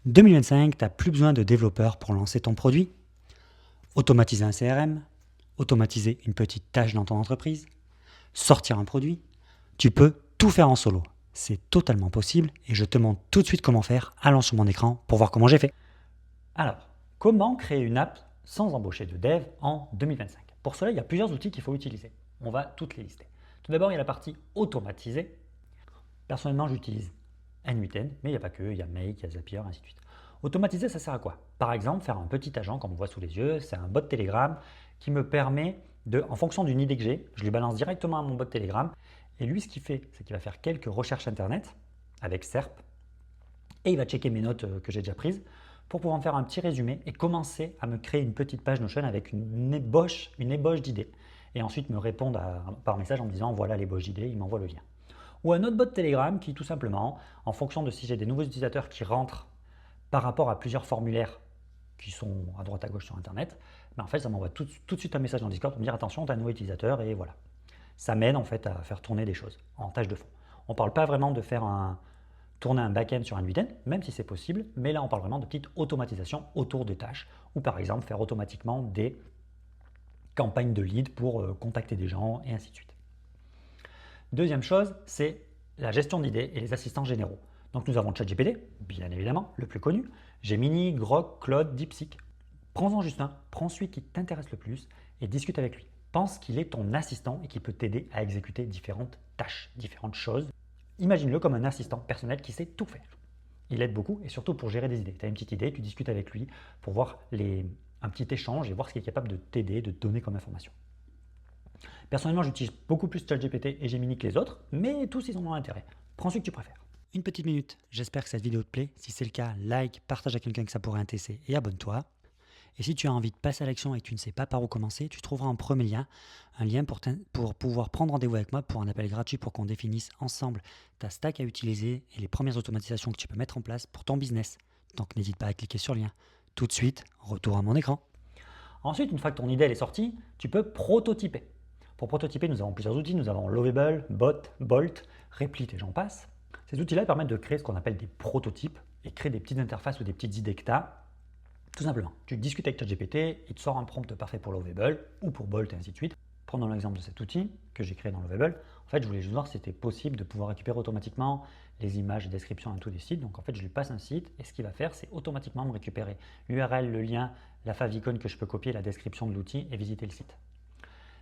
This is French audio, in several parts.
2025, tu n'as plus besoin de développeurs pour lancer ton produit, automatiser un CRM, automatiser une petite tâche dans ton entreprise, sortir un produit. Tu peux tout faire en solo. C'est totalement possible et je te montre tout de suite comment faire. Allons sur mon écran pour voir comment j'ai fait. Alors, comment créer une app sans embaucher de dev en 2025 ? Pour cela, il y a plusieurs outils qu'il faut utiliser. On va toutes les lister. Tout d'abord, il y a la partie automatisée. Personnellement, j'utilise N8N, mais il n'y a pas que, il y a Make, il y a Zapier, ainsi de suite. Automatiser, ça sert à quoi? Par exemple, faire un petit agent, comme on voit sous les yeux, c'est un bot Telegram qui me permet de, en fonction d'une idée que j'ai, je lui balance directement à mon bot Telegram. Et lui, ce qu'il fait, c'est qu'il va faire quelques recherches Internet avec SERP et il va checker mes notes que j'ai déjà prises pour pouvoir me faire un petit résumé et commencer à me créer une petite page Notion avec une ébauche d'idées. Et ensuite me répondre par message en me disant voilà l'ébauche d'idées, il m'envoie le lien. Ou un autre bot Telegram qui tout simplement, en fonction de si j'ai des nouveaux utilisateurs qui rentrent par rapport à plusieurs formulaires qui sont à droite à gauche sur Internet, ben en fait ça m'envoie tout de suite un message dans Discord pour me dire attention, tu as un nouveau utilisateur et voilà. Ça m'aide en fait à faire tourner des choses en tâche de fond. On ne parle pas vraiment de faire tourner un back-end sur un 8N, même si c'est possible, mais là on parle vraiment de petites automatisations autour des tâches, ou par exemple faire automatiquement des campagnes de lead pour contacter des gens et ainsi de suite. Deuxième chose, c'est la gestion d'idées et les assistants généraux. Donc nous avons ChatGPT, bien évidemment, le plus connu, Gemini, Grok, Claude, DeepSeek. Prends-en juste un, prends celui qui t'intéresse le plus et discute avec lui. Pense qu'il est ton assistant et qu'il peut t'aider à exécuter différentes tâches, différentes choses. Imagine-le comme un assistant personnel qui sait tout faire. Il aide beaucoup et surtout pour gérer des idées. Tu as une petite idée, tu discutes avec lui pour voir un petit échange et voir ce qui est capable de t'aider, de te donner comme information. Personnellement, j'utilise beaucoup plus ChatGPT et Gemini que les autres, mais tous ils ont un intérêt. Prends celui que tu préfères. Une petite minute, j'espère que cette vidéo te plaît. Si c'est le cas, like, partage à quelqu'un que ça pourrait intéresser et abonne-toi. Et si tu as envie de passer à l'action et que tu ne sais pas par où commencer, tu trouveras en premier lien un lien pour pouvoir prendre rendez-vous avec moi pour un appel gratuit pour qu'on définisse ensemble ta stack à utiliser et les premières automatisations que tu peux mettre en place pour ton business. Donc n'hésite pas à cliquer sur le lien. Tout de suite, retour à mon écran. Ensuite, une fois que ton idée est sortie, tu peux prototyper. Pour prototyper, nous avons plusieurs outils. Nous avons Lovable, Bot, Bolt, Replit et j'en passe. Ces outils-là permettent de créer ce qu'on appelle des prototypes et créer des petites interfaces ou des petites idées que tu as. Tout simplement, tu discutes avec ChatGPT, il te sort un prompt parfait pour Lovable ou pour Bolt et ainsi de suite. Prenons l'exemple de cet outil que j'ai créé dans Lovable. En fait, je voulais juste voir si c'était possible de pouvoir récupérer automatiquement les images et descriptions et tout des sites. Donc en fait, je lui passe un site et ce qu'il va faire, c'est automatiquement me récupérer l'URL, le lien, la favicon que je peux copier, la description de l'outil et visiter le site.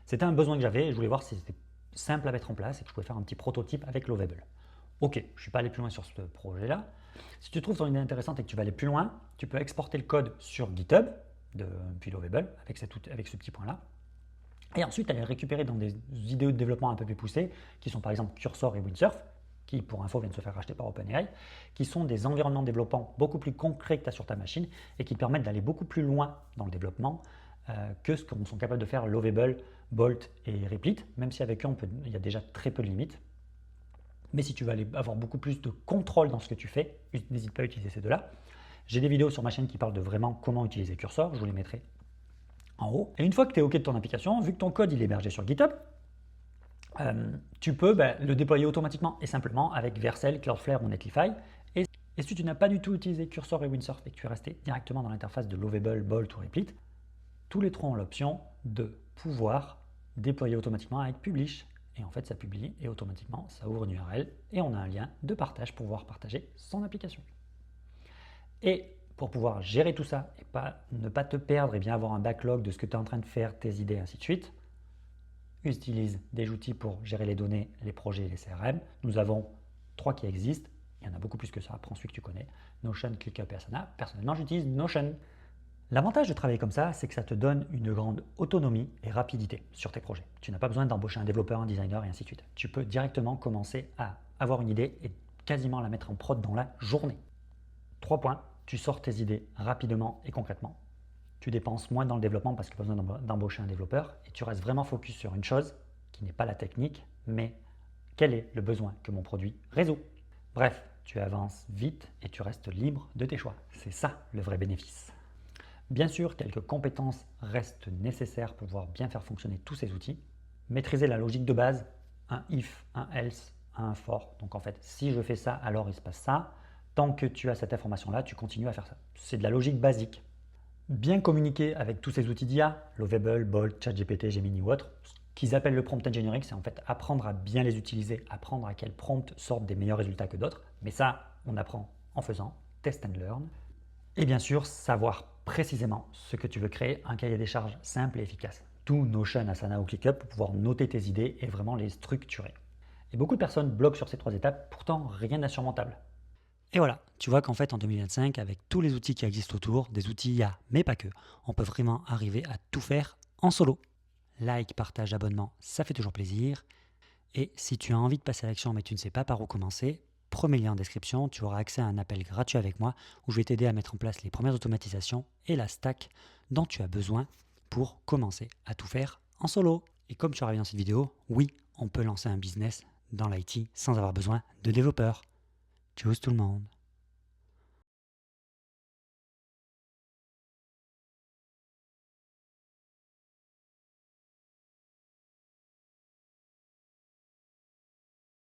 C'était un besoin que j'avais et je voulais voir si c'était simple à mettre en place et que je pouvais faire un petit prototype avec Lovable. Ok, je ne suis pas allé plus loin sur ce projet-là. Si tu trouves ton idée intéressante et que tu vas aller plus loin, tu peux exporter le code sur GitHub depuis Lovable avec ce petit point-là. Et ensuite, aller le récupérer dans des vidéos de développement un peu plus poussées, qui sont par exemple Cursor et Windsurf, qui pour info viennent de se faire racheter par OpenAI, qui sont des environnements de développement beaucoup plus concrets que tu as sur ta machine et qui permettent d'aller beaucoup plus loin dans le développement que ce que sont capables de faire Lovable, Bolt et Replit, même si avec eux, il y a déjà très peu de limites. Mais si tu veux aller avoir beaucoup plus de contrôle dans ce que tu fais, n'hésite pas à utiliser ces deux-là. J'ai des vidéos sur ma chaîne qui parlent de vraiment comment utiliser Cursor, je vous les mettrai en haut. Et une fois que tu es OK de ton application, vu que ton code il est hébergé sur GitHub, tu peux le déployer automatiquement et simplement avec Vercel, Cloudflare ou Netlify. Et si tu n'as pas du tout utilisé Cursor et Windsurf et que tu es resté directement dans l'interface de Lovable, Bolt ou Replit, tous les trois ont l'option de pouvoir déployer automatiquement avec Publish. Et en fait, ça publie et automatiquement, ça ouvre une URL et on a un lien de partage pour pouvoir partager son application. Et pour pouvoir gérer tout ça et ne pas te perdre et bien avoir un backlog de ce que tu es en train de faire, tes idées, ainsi de suite, utilise des outils pour gérer les données, les projets et les CRM. Nous avons 3 qui existent. Il y en a beaucoup plus que ça. Prends celui que tu connais. Notion, ClickUp et Asana. Personnellement, j'utilise Notion. L'avantage de travailler comme ça, c'est que ça te donne une grande autonomie et rapidité sur tes projets. Tu n'as pas besoin d'embaucher un développeur, un designer et ainsi de suite. Tu peux directement commencer à avoir une idée et quasiment la mettre en prod dans la journée. 3 points, tu sors tes idées rapidement et concrètement. Tu dépenses moins dans le développement parce qu'il n'y a pas besoin d'embaucher un développeur et tu restes vraiment focus sur une chose qui n'est pas la technique, mais quel est le besoin que mon produit résout. Bref, tu avances vite et tu restes libre de tes choix. C'est ça le vrai bénéfice. Bien sûr, quelques compétences restent nécessaires pour pouvoir bien faire fonctionner tous ces outils. Maîtriser la logique de base, un if, un else, un for. Donc en fait, si je fais ça, alors il se passe ça. Tant que tu as cette information-là, tu continues à faire ça. C'est de la logique basique. Bien communiquer avec tous ces outils d'IA, Lovable, Bolt, ChatGPT, Gemini ou autres, ce qu'ils appellent le prompt engineering, c'est en fait apprendre à bien les utiliser, apprendre à quels prompts sortent des meilleurs résultats que d'autres. Mais ça, on apprend en faisant, test and learn. Et bien sûr, savoir précisément ce que tu veux créer, un cahier des charges simple et efficace. Tout Notion, Asana ou ClickUp pour pouvoir noter tes idées et vraiment les structurer. Et beaucoup de personnes bloquent sur ces 3 étapes, pourtant rien d'insurmontable. Et voilà, tu vois qu'en fait en 2025, avec tous les outils qui existent autour, des outils IA, mais pas que, on peut vraiment arriver à tout faire en solo. Like, partage, abonnement, ça fait toujours plaisir. Et si tu as envie de passer à l'action mais tu ne sais pas par où commencer, premier lien en description, tu auras accès à un appel gratuit avec moi où je vais t'aider à mettre en place les premières automatisations et la stack dont tu as besoin pour commencer à tout faire en solo. Et comme tu auras vu dans cette vidéo, oui, on peut lancer un business dans l'IT sans avoir besoin de développeurs. Tchuss tout le monde.